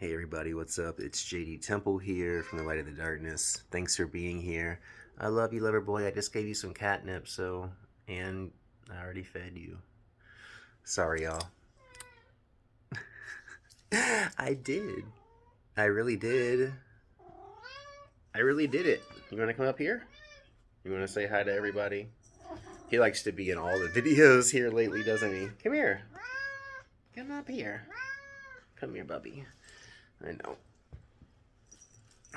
Hey everybody, what's up? It's JD Temple here from the Light of the Darkness. Thanks for being here. I love you, lover boy. I just gave you some catnip, and I already fed you. Sorry, y'all. I did. I really did. I really did it. You want to come up here? You want to say hi to everybody? He likes to be in all the videos here lately, doesn't he? Come here. Come up here. Come here, Bubby. I know.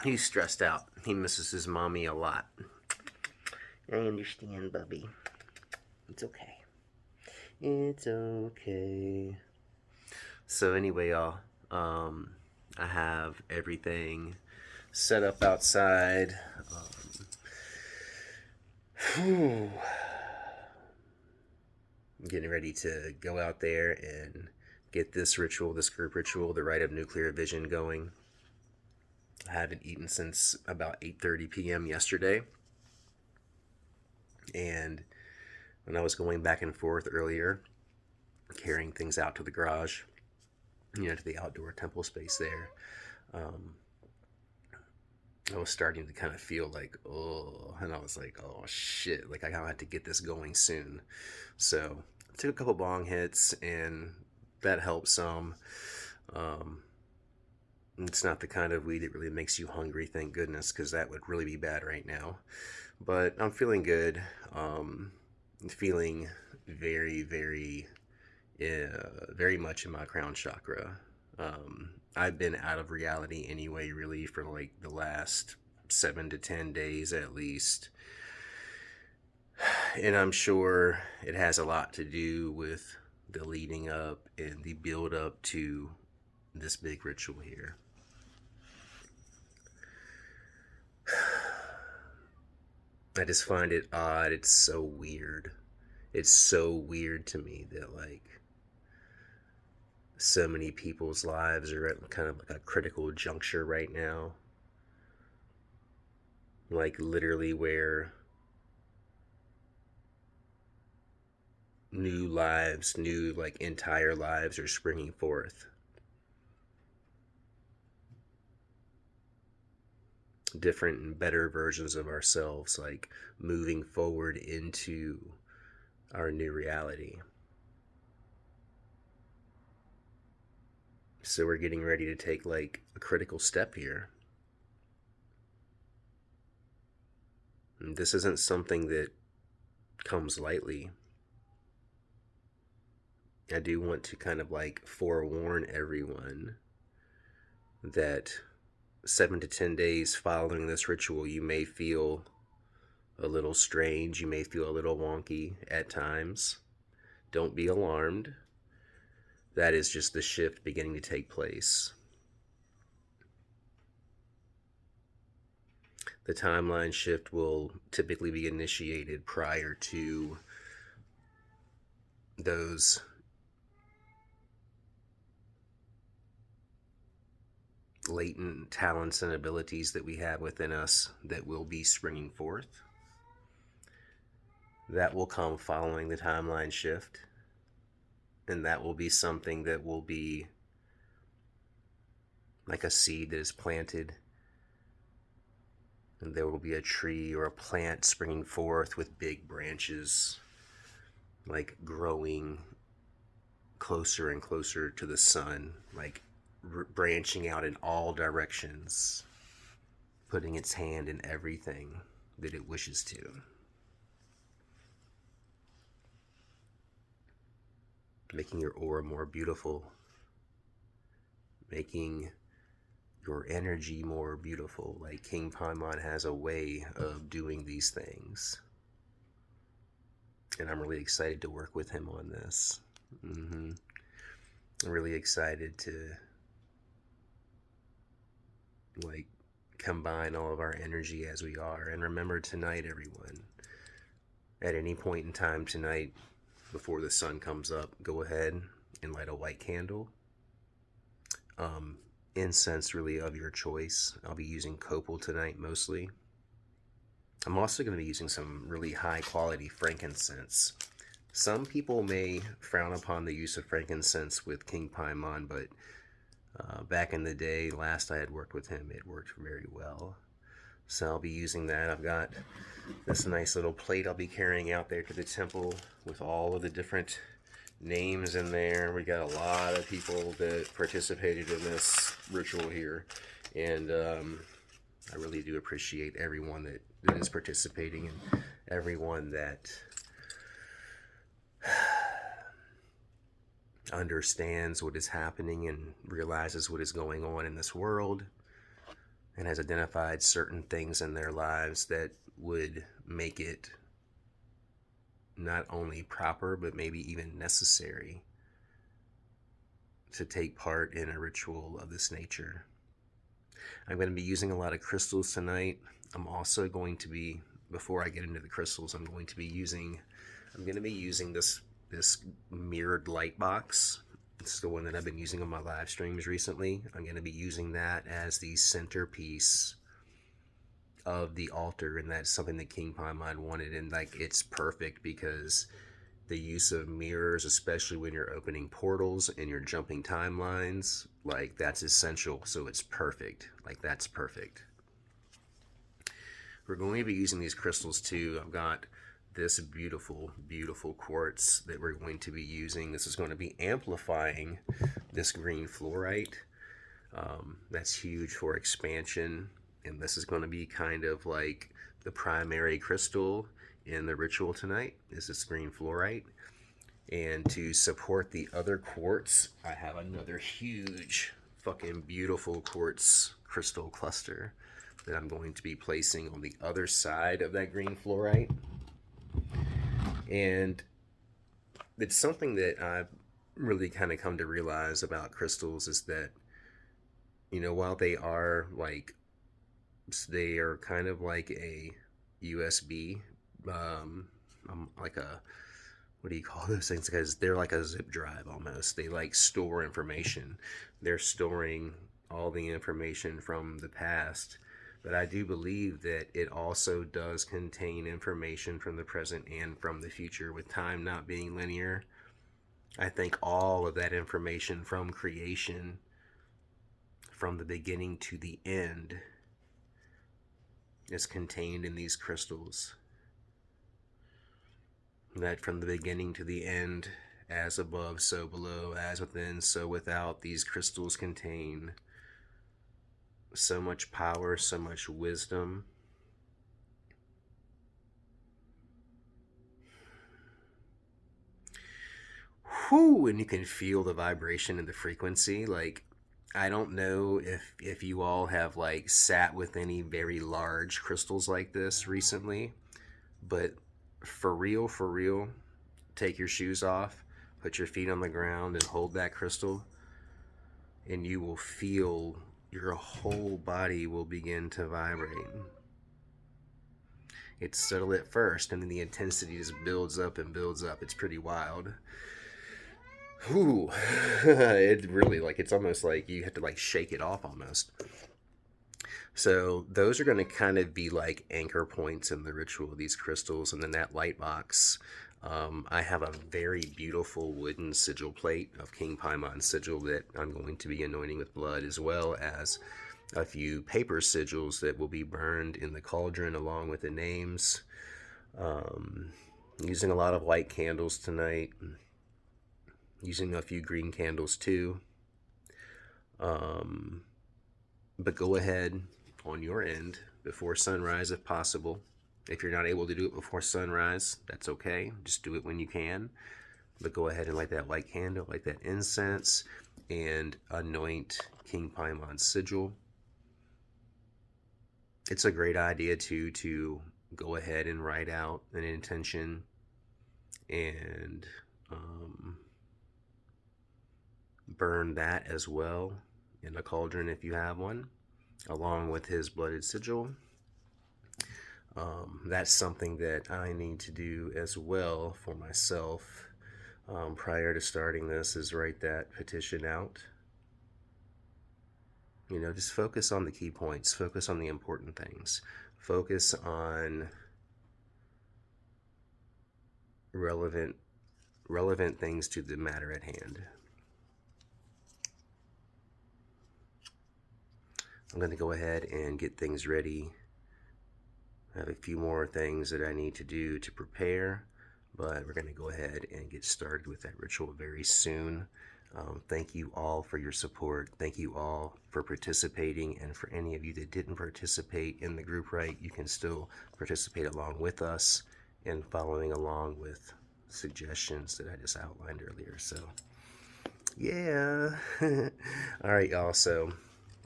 He's stressed out. He misses his mommy a lot. I understand, Bubby. It's okay. It's okay. So anyway, y'all, I have everything set up outside. I'm getting ready to go out there and get this ritual, this group ritual, the rite of nuclear vision going. I haven't eaten since about 8:30 p.m. yesterday. And when I was going back and forth earlier, carrying things out to the garage, to the outdoor temple space there, I was starting to kind of feel like, oh, and I was like, oh shit, like I gotta have to get this going soon. So I took a couple bong hits, and that helped some. It's not the kind of weed that really makes you hungry, thank goodness, because that would really be bad right now. But I'm feeling good. Feeling very, very, very much in my crown chakra. I've been out of reality anyway, really, for like the last 7 to 10 days at least. And I'm sure it has a lot to do with the leading up and the build up to this big ritual here. I just find it odd. It's so weird. It's so weird to me that, like, so many people's lives are at kind of like a critical juncture right now. Like, literally, where new lives, new, like, entire lives are springing forth. Different and better versions of ourselves, like, moving forward into our new reality. So we're getting ready to take, like, a critical step here. And this isn't something that comes lightly. I do want to kind of like forewarn everyone that 7 to 10 days following this ritual, you may feel a little strange, you may feel a little wonky at times. Don't be alarmed. That is just the shift beginning to take place. The timeline shift will typically be initiated prior to those latent talents and abilities that we have within us that will be springing forth. That will come following the timeline shift, and that will be something that will be like a seed that is planted, and there will be a tree or a plant springing forth with big branches, like growing closer and closer to the sun, like branching out in all directions, putting its hand in everything that it wishes to. Making your aura more beautiful, making your energy more beautiful. Like King Paimon has a way of doing these things. And I'm really excited to work with him on this. I'm really excited to like combine all of our energy as we are. And remember tonight, everyone, at any point in time tonight, before the sun comes up, go ahead and light a white candle. Incense really of your choice. I'll be using copal tonight mostly. I'm also going to be using some really high quality frankincense. Some people may frown upon the use of frankincense with King Paimon, but Back in the day, last I had worked with him, it worked very well. So I'll be using that. I've got this nice little plate I'll be carrying out there to the temple with all of the different names in there. We got a lot of people that participated in this ritual here, and I really do appreciate everyone that is participating and everyone that understands what is happening and realizes what is going on in this world and has identified certain things in their lives that would make it not only proper but maybe even necessary to take part in a ritual of this nature. I'm going to be using a lot of crystals tonight. I'm also going to be, before I get into the crystals, I'm going to be using this mirrored light box. It's the one that I've been using on my live streams recently. I'm going to be using that as the centerpiece of the altar, and that's something that King Paimon wanted, and like it's perfect because the use of mirrors, especially when you're opening portals and you're jumping timelines, like that's essential. So it's perfect. Like that's perfect. We're going to be using these crystals too. I've got this beautiful, beautiful quartz that we're going to be using. This is going to be amplifying this green fluorite. That's huge for expansion. And this is going to be kind of like the primary crystal in the ritual tonight is this green fluorite. And to support the other quartz, I have another huge fucking beautiful quartz crystal cluster that I'm going to be placing on the other side of that green fluorite. And it's something that I've really kind of come to realize about crystals is that, you know, while they are kind of like a USB, like a, what do you call those things? Because they're like a zip drive almost. They like store information. They're storing all the information from the past. But I do believe that it also does contain information from the present and from the future, with time not being linear. I think all of that information from creation, from the beginning to the end, is contained in these crystals. That from the beginning to the end, as above, so below, as within, so without, these crystals contain so much power, so much wisdom. Whew, and you can feel the vibration and the frequency. Like, I don't know if you all have like sat with any very large crystals like this recently, but for real, take your shoes off, put your feet on the ground and hold that crystal, and you will feel your whole body will begin to vibrate. It's subtle at first, and then the intensity just builds up and builds up. It's pretty wild. Ooh, it really, like, it's almost like you have to like shake it off almost. So those are going to kind of be like anchor points in the ritual of these crystals. And then that light box, I have a very beautiful wooden sigil plate of King Paimon's sigil that I'm going to be anointing with blood, as well as a few paper sigils that will be burned in the cauldron along with the names. Using a lot of white candles tonight, using a few green candles too. But go ahead on your end before sunrise if possible. If you're not able to do it before sunrise, that's okay. Just do it when you can. But go ahead and light that white candle, light that incense, and anoint King Paimon's sigil. It's a great idea too to go ahead and write out an intention and burn that as well in a cauldron if you have one, along with his blooded sigil. That's something that I need to do as well for myself prior to starting this, is write that petition out. You know, just focus on the key points, focus on the important things, focus on relevant things to the matter at hand. I'm going to go ahead and get things ready. I have a few more things that I need to do to prepare, but we're going to go ahead and get started with that ritual very soon. Thank you all for your support. Thank you all for participating, and for any of you that didn't participate in the group RITE, you can still participate along with us and following along with suggestions that I just outlined earlier. So yeah. All right, y'all. So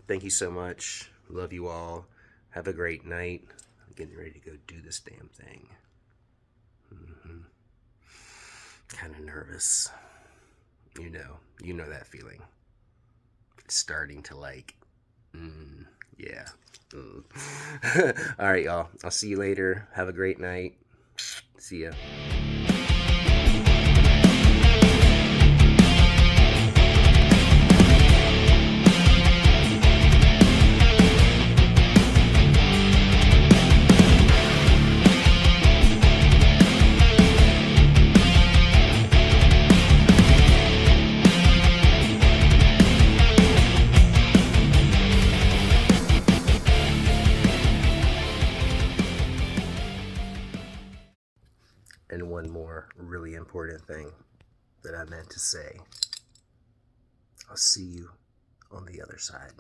thank you so much. Love you all. Have a great night. I'm getting ready to go do this damn thing. Kind of nervous. You know that feeling. It's starting to like, yeah. All right, y'all. I'll see you later. Have a great night. See ya. And one more really important thing that I meant to say. I'll see you on the other side.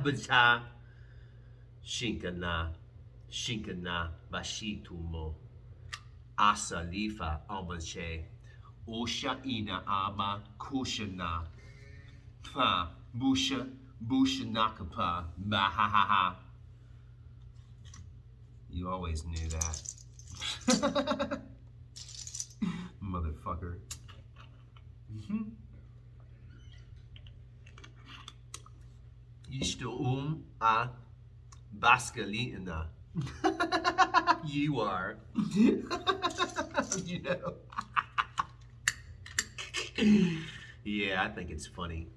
Bata Shinkana Bashitumo Asalifa Albache Oshaina Ama Kushana Pa Busha Nakapa Mahaha. You always knew that. Motherfucker. Ishto a Baskalina. You are. You know. Yeah, I think it's funny.